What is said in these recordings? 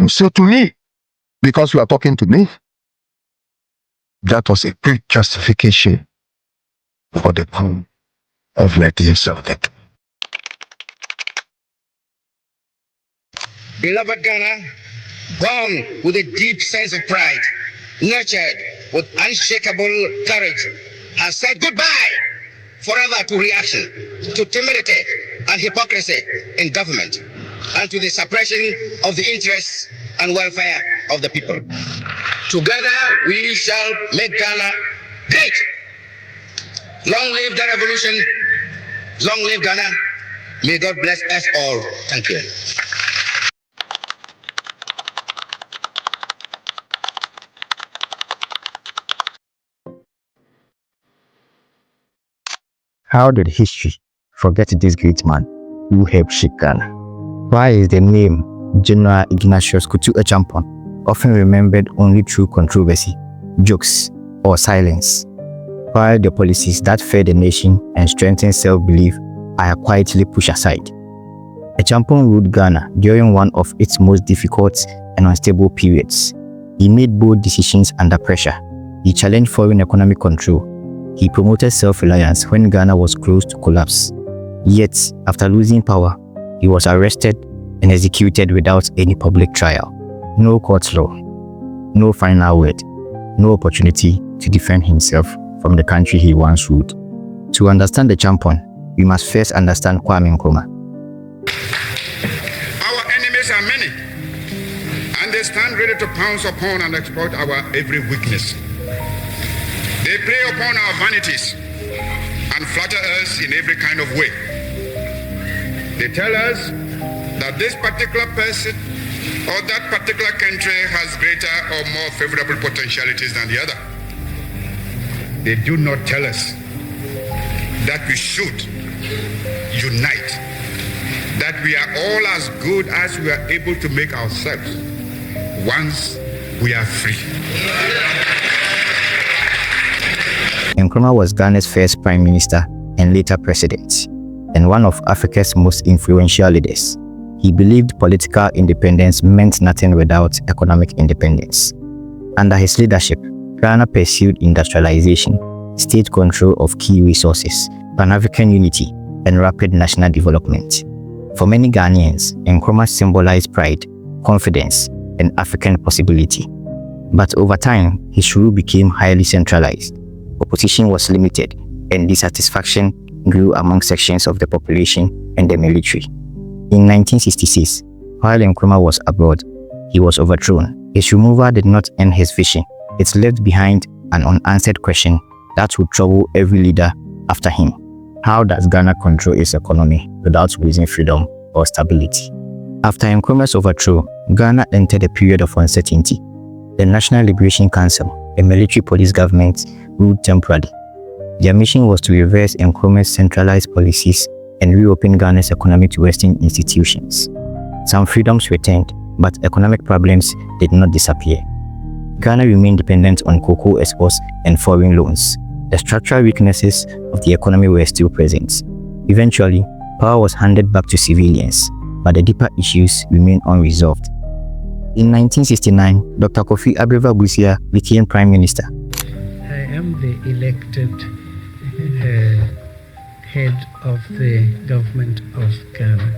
So to me, because you are talking to me, that was a good justification for the coup of 1970. Beloved Ghana, born with a deep sense of pride, nurtured with unshakable courage, has said goodbye forever to reaction, to timidity and hypocrisy in government, and to the suppression of the interests and welfare of the people. Together we shall make Ghana great. Long live the revolution. Long live Ghana. May God bless us all. Thank you. How did history forget this great man who helped shape Ghana? Why is the name General Ignatius Kutu Acheampong often remembered only through controversy, jokes, or silence, while the policies that fed the nation and strengthened self-belief are quietly pushed aside? Acheampong ruled Ghana during one of its most difficult and unstable periods. He made bold decisions under pressure. He challenged foreign economic control. He promoted self-reliance when Ghana was close to collapse. Yet, after losing power, he was arrested and executed without any public trial. No court law, no final word, no opportunity to defend himself from the country he once ruled. To understand the Acheampong, we must first understand Nkrumah. Our enemies are many, and they stand ready to pounce upon and exploit our every weakness. They prey upon our vanities and flatter us in every kind of way. They tell us that this particular person or that particular country has greater or more favorable potentialities than the other. They do not tell us that we should unite, that we are all as good as we are able to make ourselves once we are free. Nkrumah was Ghana's first prime minister and later president, and one of Africa's most influential leaders. He believed political independence meant nothing without economic independence. Under his leadership, Ghana pursued industrialization, state control of key resources, Pan-African unity, and rapid national development. For many Ghanaians, Nkrumah symbolized pride, confidence, and African possibility. But over time, his rule became highly centralized. Opposition was limited, and dissatisfaction grew among sections of the population and the military. In 1966, while Nkrumah was abroad, he was overthrown. His removal did not end his vision. It left behind an unanswered question that would trouble every leader after him. How does Ghana control its economy without losing freedom or stability? After Nkrumah's overthrow, Ghana entered a period of uncertainty. The National Liberation Council, a military police government, ruled temporarily. Their mission was to reverse Nkrumah's centralized policies and reopen Ghana's economy to Western institutions. Some freedoms returned, but economic problems did not disappear. Ghana remained dependent on cocoa exports and foreign loans. The structural weaknesses of the economy were still present. Eventually, power was handed back to civilians, but the deeper issues remained unresolved. In 1969, Dr. Kofi Busia became Prime Minister. I am the elected head of the government of Ghana.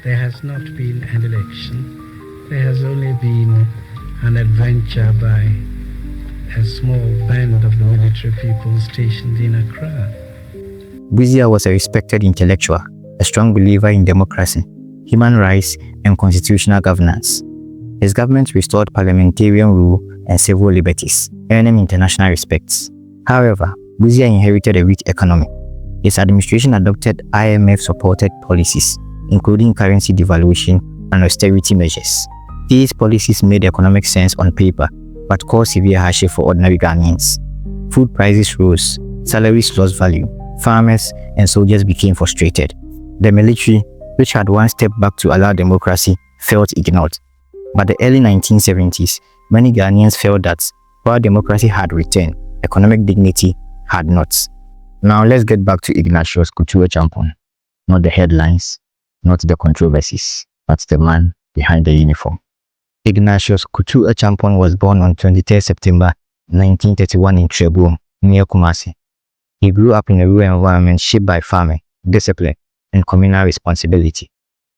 There has not been an election. There has only been an adventure by a small band of the military people stationed in Accra. Busia was a respected intellectual, a strong believer in democracy, human rights, and constitutional governance. His government restored parliamentarian rule and civil liberties, earning international respect. However, Busia inherited a weak economy. His administration adopted IMF-supported policies, including currency devaluation and austerity measures. These policies made economic sense on paper, but caused severe hardship for ordinary Ghanaians. Food prices rose, salaries lost value, farmers and soldiers became frustrated. The military, which had one step back to allow democracy, felt ignored. By the early 1970s, many Ghanaians felt that while democracy had returned, economic dignity had not. Now let's get back to Ignatius Kutu Acheampong. Not the headlines, not the controversies, but the man behind the uniform. Ignatius Kutu Acheampong was born on 23 September 1931 in Nkrumah, near Kumasi. He grew up in a rural environment shaped by farming, discipline, and communal responsibility.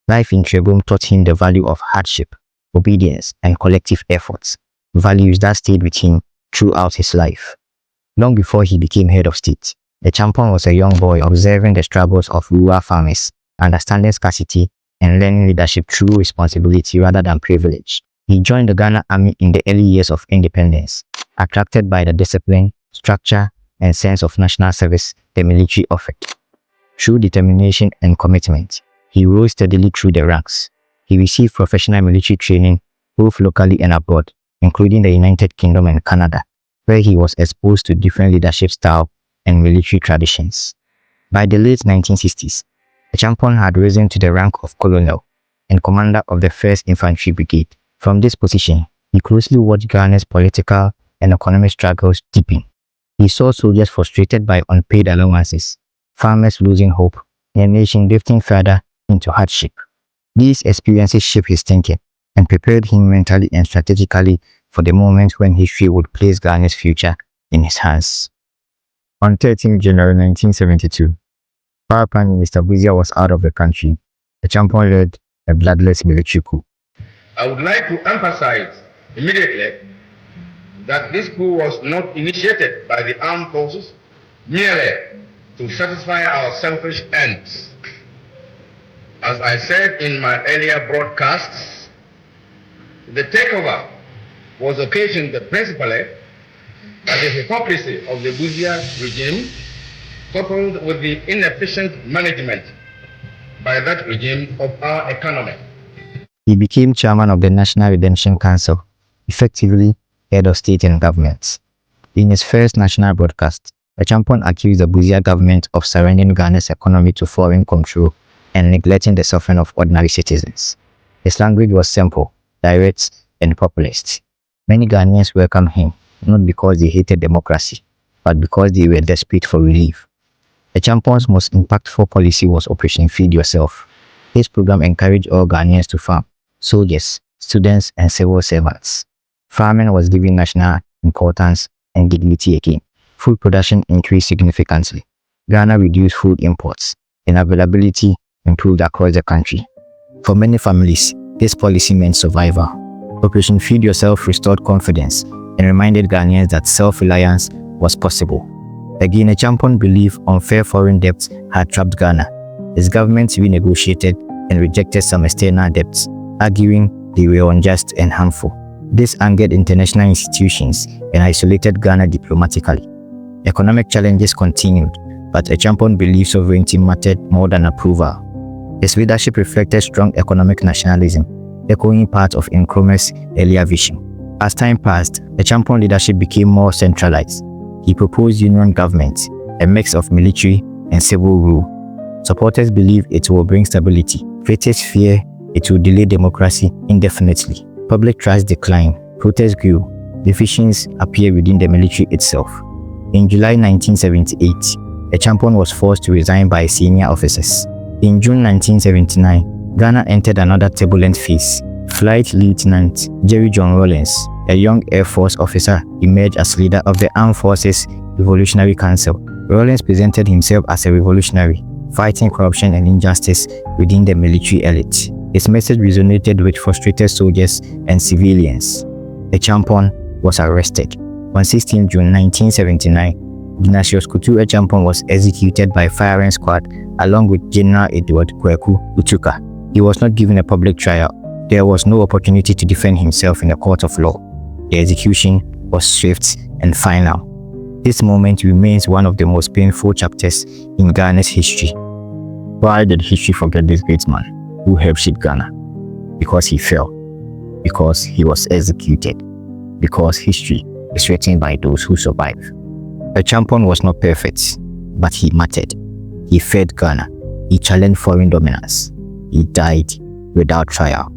Life in Nkrumah taught him the value of hardship, obedience, and collective efforts, values that stayed with him throughout his life. Long before he became head of state, Acheampong was a young boy observing the struggles of rural farmers, understanding scarcity, and learning leadership through responsibility rather than privilege. He joined the Ghana Army in the early years of independence, attracted by the discipline, structure, and sense of national service the military offered. Through determination and commitment, he rose steadily through the ranks. He received professional military training both locally and abroad, including the United Kingdom and Canada, where he was exposed to different leadership styles and military traditions. By the late 1960s, Acheampong had risen to the rank of colonel and commander of the 1st Infantry Brigade. From this position, he closely watched Ghana's political and economic struggles deepen. He saw soldiers frustrated by unpaid allowances, farmers losing hope, and a nation drifting further into hardship. These experiences shaped his thinking and prepared him mentally and strategically for the moment when history would place Ghana's future in his hands. On 13 January 1972, while Prime Minister Buzia was out of the country, Acheampong led a bloodless military coup. I would like to emphasize immediately that this coup was not initiated by the armed forces merely to satisfy our selfish ends. As I said in my earlier broadcasts, the takeover was occasioned principally by the hypocrisy of the Buzia regime, coupled with the inefficient management by that regime of our economy. He became chairman of the National Redemption Council, effectively head of state and government. In his first national broadcast, Acheampong accused the Buzia government of surrendering Ghana's economy to foreign control and neglecting the suffering of ordinary citizens. His language was simple, direct, and populist. Many Ghanaians welcomed him, not because they hated democracy, but because they were desperate for relief. Acheampong's most impactful policy was Operation Feed Yourself. His program encouraged all Ghanaians to farm, soldiers, students, and civil servants. Farming was given national importance and dignity again. Food production increased significantly. Ghana reduced food imports, and availability improved across the country. For many families, this policy meant survival. Operation Feed Yourself restored confidence and reminded Ghanaians that self-reliance was possible. Again, Acheampong believed unfair foreign debts had trapped Ghana. His government renegotiated and rejected some external debts, arguing they were unjust and harmful. This angered international institutions and isolated Ghana diplomatically. Economic challenges continued, but Acheampong believed sovereignty mattered more than approval. His leadership reflected strong economic nationalism, echoing part of Nkrumah's earlier vision. As time passed, Acheampong leadership became more centralized. He proposed union government, a mix of military and civil rule. Supporters believe it will bring stability. Critics fear it will delay democracy indefinitely. Public trust declined. Protests grew. Divisions appeared within the military itself. In July 1978, Acheampong was forced to resign by senior officers. In June 1979, Ghana entered another turbulent phase. Flight Lieutenant Jerry John Rawlins, a young Air Force officer, emerged as leader of the Armed Forces Revolutionary Council. Rawlins presented himself as a revolutionary, fighting corruption and injustice within the military elite. His message resonated with frustrated soldiers and civilians. Acheampong was arrested. On 16 June 1979, Ignatius Kutu Acheampong was executed by firing squad along with General Edward Kwaku Utuka. He was not given a public trial. There was no opportunity to defend himself in a court of law. The execution was swift and final. This moment remains one of the most painful chapters in Ghana's history. Why did history forget this great man who helped shape Ghana? Because he fell. Because he was executed. Because history is written by those who survive. Acheampong was not perfect, but he mattered. He fed Ghana. He challenged foreign dominance. He died without trial.